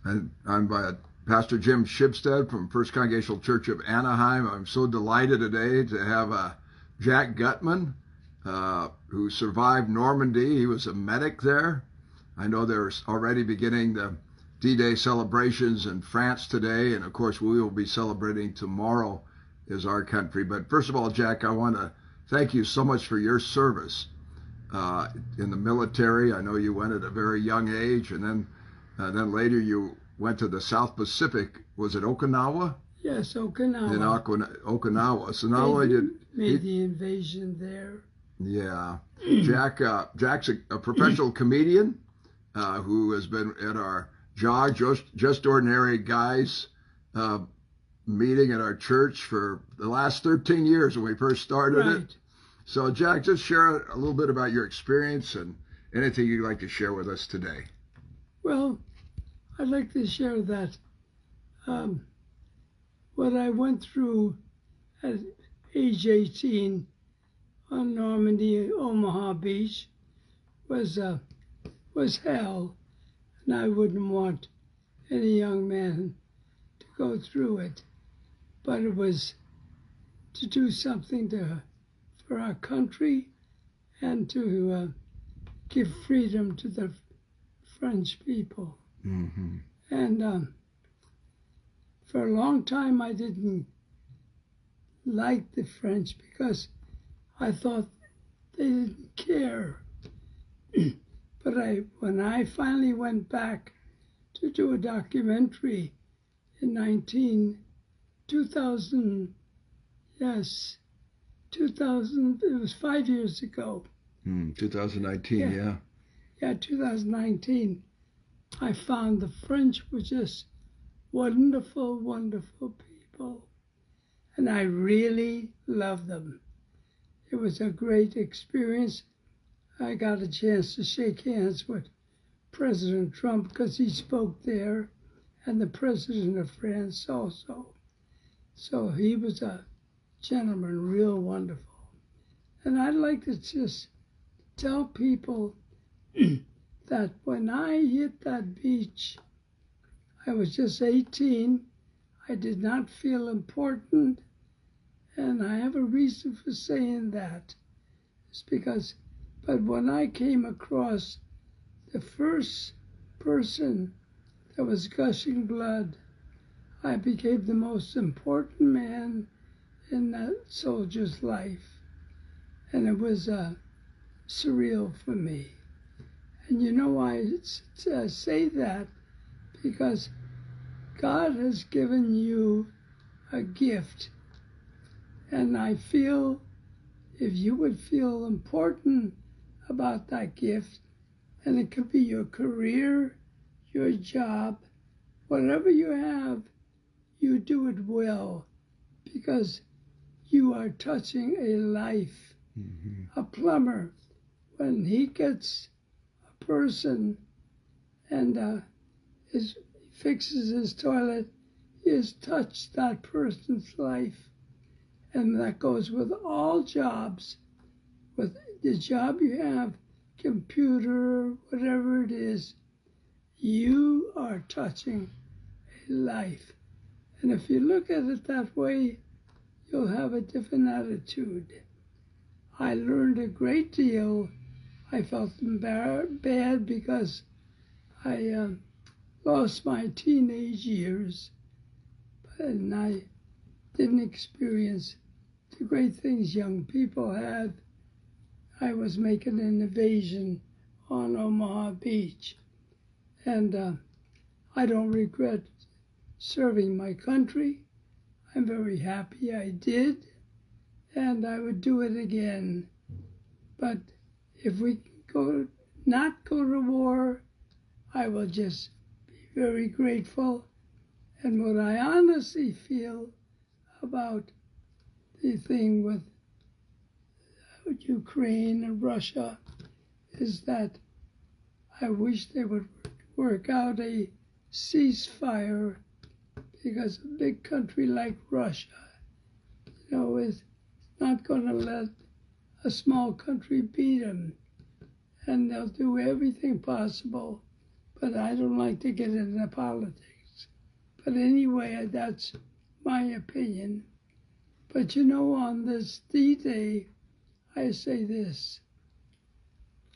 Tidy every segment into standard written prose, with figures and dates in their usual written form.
And I'm by Pastor Jim Shipstead from First Congregational Church of Anaheim. I'm so delighted today to have Jack Gutman, who survived Normandy. He was a medic there. I know they're already beginning the D-Day celebrations in France today, and of course we will be celebrating tomorrow as our country. But first of all, Jack, I want to thank you so much for your service in the military. I know you went at a very young age, and then later you went to the South Pacific. Was it Okinawa? Yes, Okinawa. In Okinawa. So not only did made the invasion there. Yeah, Jack's a professional comedian who has been at our Just Ordinary Guys meeting at our church for the last 13 years when we first started it. So, Jack, just share a little bit about your experience and anything you'd like to share with us today. Well, I'd like to share that what I went through at age 18 on Normandy, Omaha Beach, was hell, and I wouldn't want any young man to go through it. But it was to do something for our country and to give freedom to the French people. Mm-hmm. And for a long time I didn't like the French because I thought they didn't care. But when I finally went back to do a documentary in 2000, it was 5 years ago. 2019, yeah. Yeah, 2019. I found the French were just wonderful, wonderful people. And I really loved them. It was a great experience. I got a chance to shake hands with President Trump because he spoke there, and the President of France also. So he was a gentleman, real wonderful. And I'd like to just tell people that when I hit that beach, I was just 18. I did not feel important, and I have a reason for saying that. It's because, but when I came across the first person that was gushing blood, I became the most important man in that soldier's life. And it was surreal for me. And you know, I say that because God has given you a gift. And I feel if you would feel important about that gift, and it could be your career, your job, whatever you have, you do it well because you are touching a life. Mm-hmm. A plumber, when he gets a person and fixes his toilet, he has touched that person's life. And that goes with all jobs. With the job you have, computer, whatever it is, you are touching a life. And if you look at it that way, you'll have a different attitude. I learned a great deal. I felt bad because I lost my teenage years, and I didn't experience the great things young people had. I was making an invasion on Omaha Beach, and I don't regret serving my country. I'm very happy I did, and I would do it again. But if we not go to war, I will just be very grateful. And what I honestly feel about the thing with Ukraine and Russia is that I wish they would work out a ceasefire, because a big country like Russia, is not going to let a small country beat them. And they'll do everything possible, but I don't like to get into politics. But anyway, that's my opinion. But you know, on this D-Day, I say this: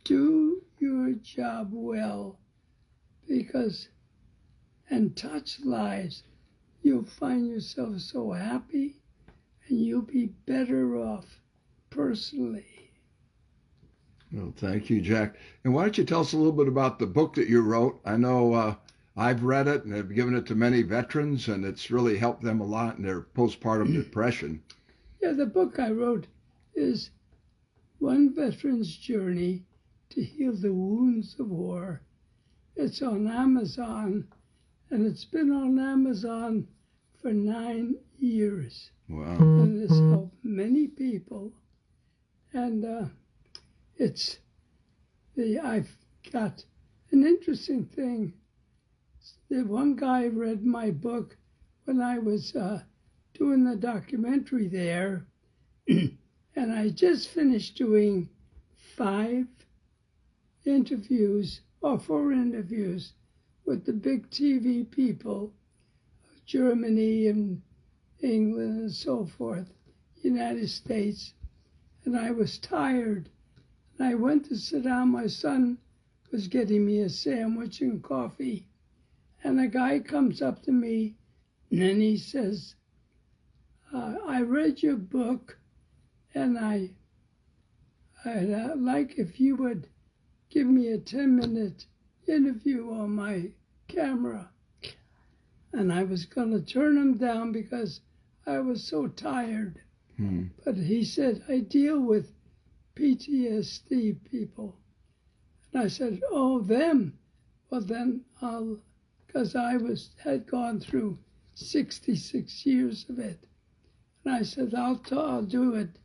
do your job well, and touch lives. You'll find yourself so happy, and you'll be better off personally. Well, thank you, Jack. And why don't you tell us a little bit about the book that you wrote? I know I've read it and have given it to many veterans, and it's really helped them a lot in their postpartum depression. Yeah, the book I wrote is One Veteran's Journey to Heal the Wounds of War. It's on Amazon, and it's been on Amazon for 9 years. Wow. And it's helped many people. And I've got an interesting thing. The one guy read my book when I was doing the documentary there, and I just finished doing 4 interviews with the big TV people, Germany and England and so forth, United States, and I was tired. And I went to sit down. My son was getting me a sandwich and coffee, and a guy comes up to me, and he says, I read your book, and I'd like if you would give me a 10-minute interview on my camera. And I was going to turn him down because I was so tired. But he said, I deal with PTSD people. And I said, oh, them? Well, then because I had gone through 66 years of it. And I said, I'll do it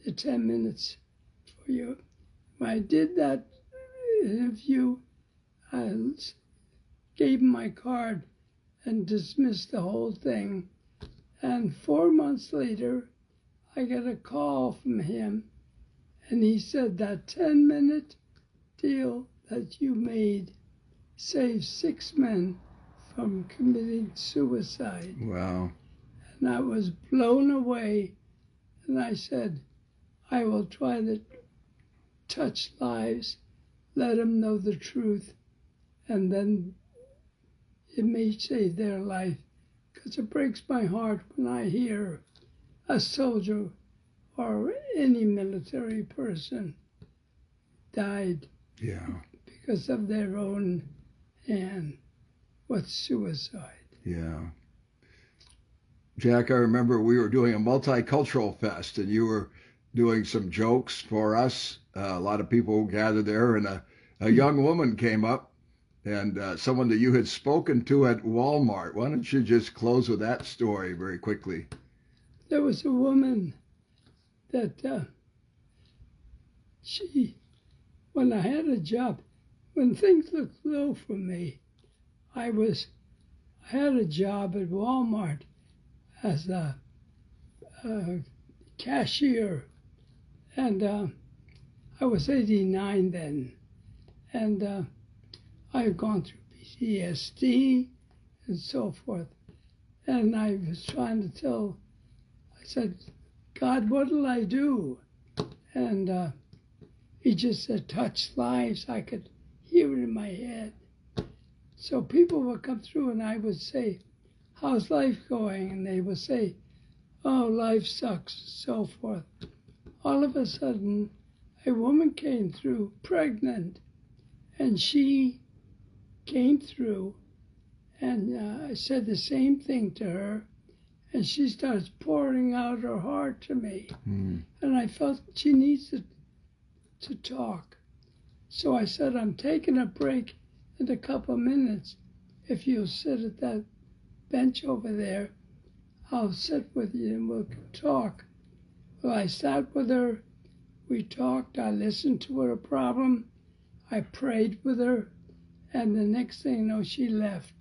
in 10 minutes for you. When I did that interview, I gave him my card and dismissed the whole thing. And 4 months later, I got a call from him, and he said that 10-minute deal that you made saved 6 men from committing suicide. Wow. And I was blown away, and I said, I will try to touch lives, let them know the truth, and then it may save their life. Because it breaks my heart when I hear a soldier or any military person died because of their own hand with suicide. Yeah. Jack, I remember we were doing a multicultural fest, and you were doing some jokes for us. A lot of people gathered there, and a young woman came up, and someone that you had spoken to at Walmart. Why don't you just close with that story very quickly? There was a woman that when I had a job, when things looked low for me, I had a job at Walmart as a cashier, and I was 89 then, and I had gone through PTSD and so forth, and I was trying to I said, God, what'll I do? And he just said, touch lives. I could hear it in my head. So people would come through, and I would say, how's life going? And they would say, oh, life sucks, so forth. All of a sudden, a woman came through pregnant, and she came through, and I said the same thing to her, and she starts pouring out her heart to me. And I felt she needs to talk. So I said, I'm taking a break in a couple of minutes. If you'll sit at that bench over there, I'll sit with you and we'll talk. Well, I sat with her, we talked, I listened to her problem, I prayed with her, and the next thing you know, she left.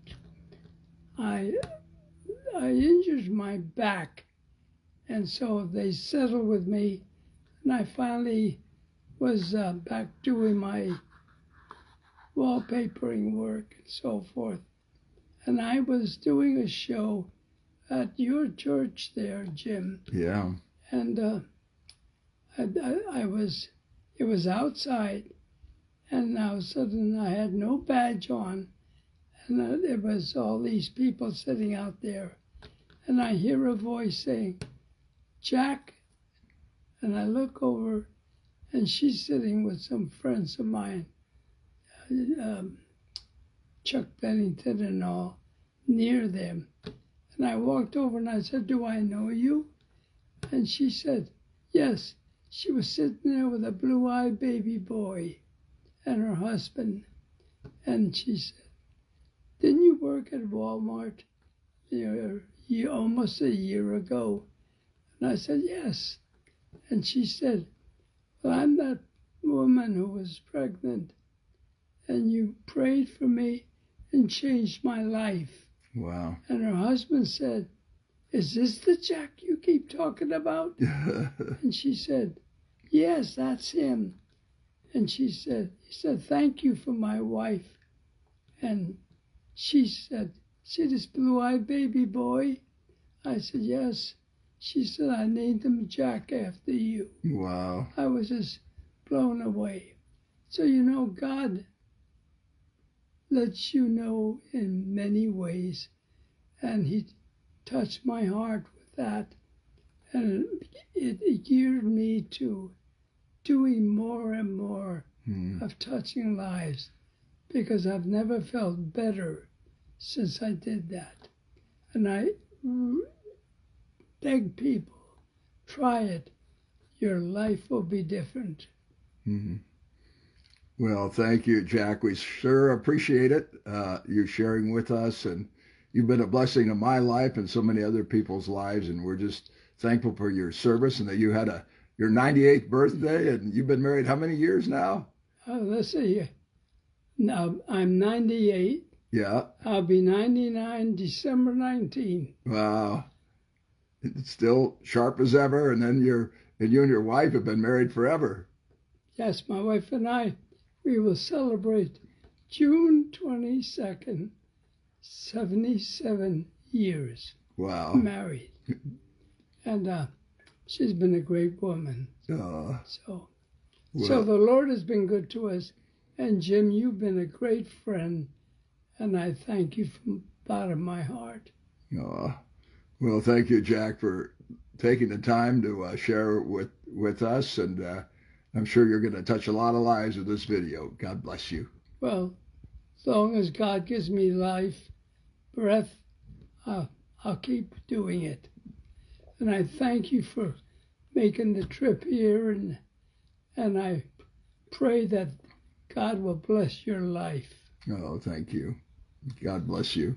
I injured my back, and so they settled with me, and I finally was back doing my wallpapering work and so forth. And I was doing a show at your church there, Jim. Yeah. And it was outside, and all of a sudden I had no badge on, and there was all these people sitting out there, and I hear a voice saying, "Jack," and I look over, and she's sitting with some friends of mine, Chuck Bennington and all, near them. And I walked over and I said, "Do I know you?" And she said, yes. She was sitting there with a blue-eyed baby boy and her husband. And she said, "Didn't you work at Walmart almost a year ago?" And I said, "Yes." And she said, "Well, I'm that woman who was pregnant, and you prayed for me and changed my life." Wow. And her husband said, "Is this the Jack you keep talking about?" And she said, "Yes, that's him." And he said, "Thank you for my wife." And she said, "See this blue-eyed baby boy?" I said, "Yes." She said, "I named him Jack after you." Wow. I was just blown away. So, God lets you know in many ways. And he touched my heart with that. And it geared me to doing more and more of touching lives, because I've never felt better since I did that. And I beg people, try it. Your life will be different. Mm-hmm. Well, thank you, Jack. We sure appreciate it, you sharing with us. And you've been a blessing to my life and so many other people's lives. And we're just thankful for your service and that you had your 98th birthday. And you've been married how many years now? Let's see. Now, I'm 98. Yeah. I'll be 99 December 19. Wow. It's still sharp as ever. And then you and your wife have been married forever. Yes, my wife and I, we will celebrate June 22nd, 77 years. Wow. Married. And she's been a great woman. So the Lord has been good to us. And Jim, you've been a great friend. And I thank you from the bottom of my heart. Well, thank you, Jack, for taking the time to share with us. And I'm sure you're going to touch a lot of lives with this video. God bless you. Well, as long as God gives me life, breath, I'll keep doing it. And I thank you for making the trip here, and I pray that God will bless your life. Oh, thank you. God bless you.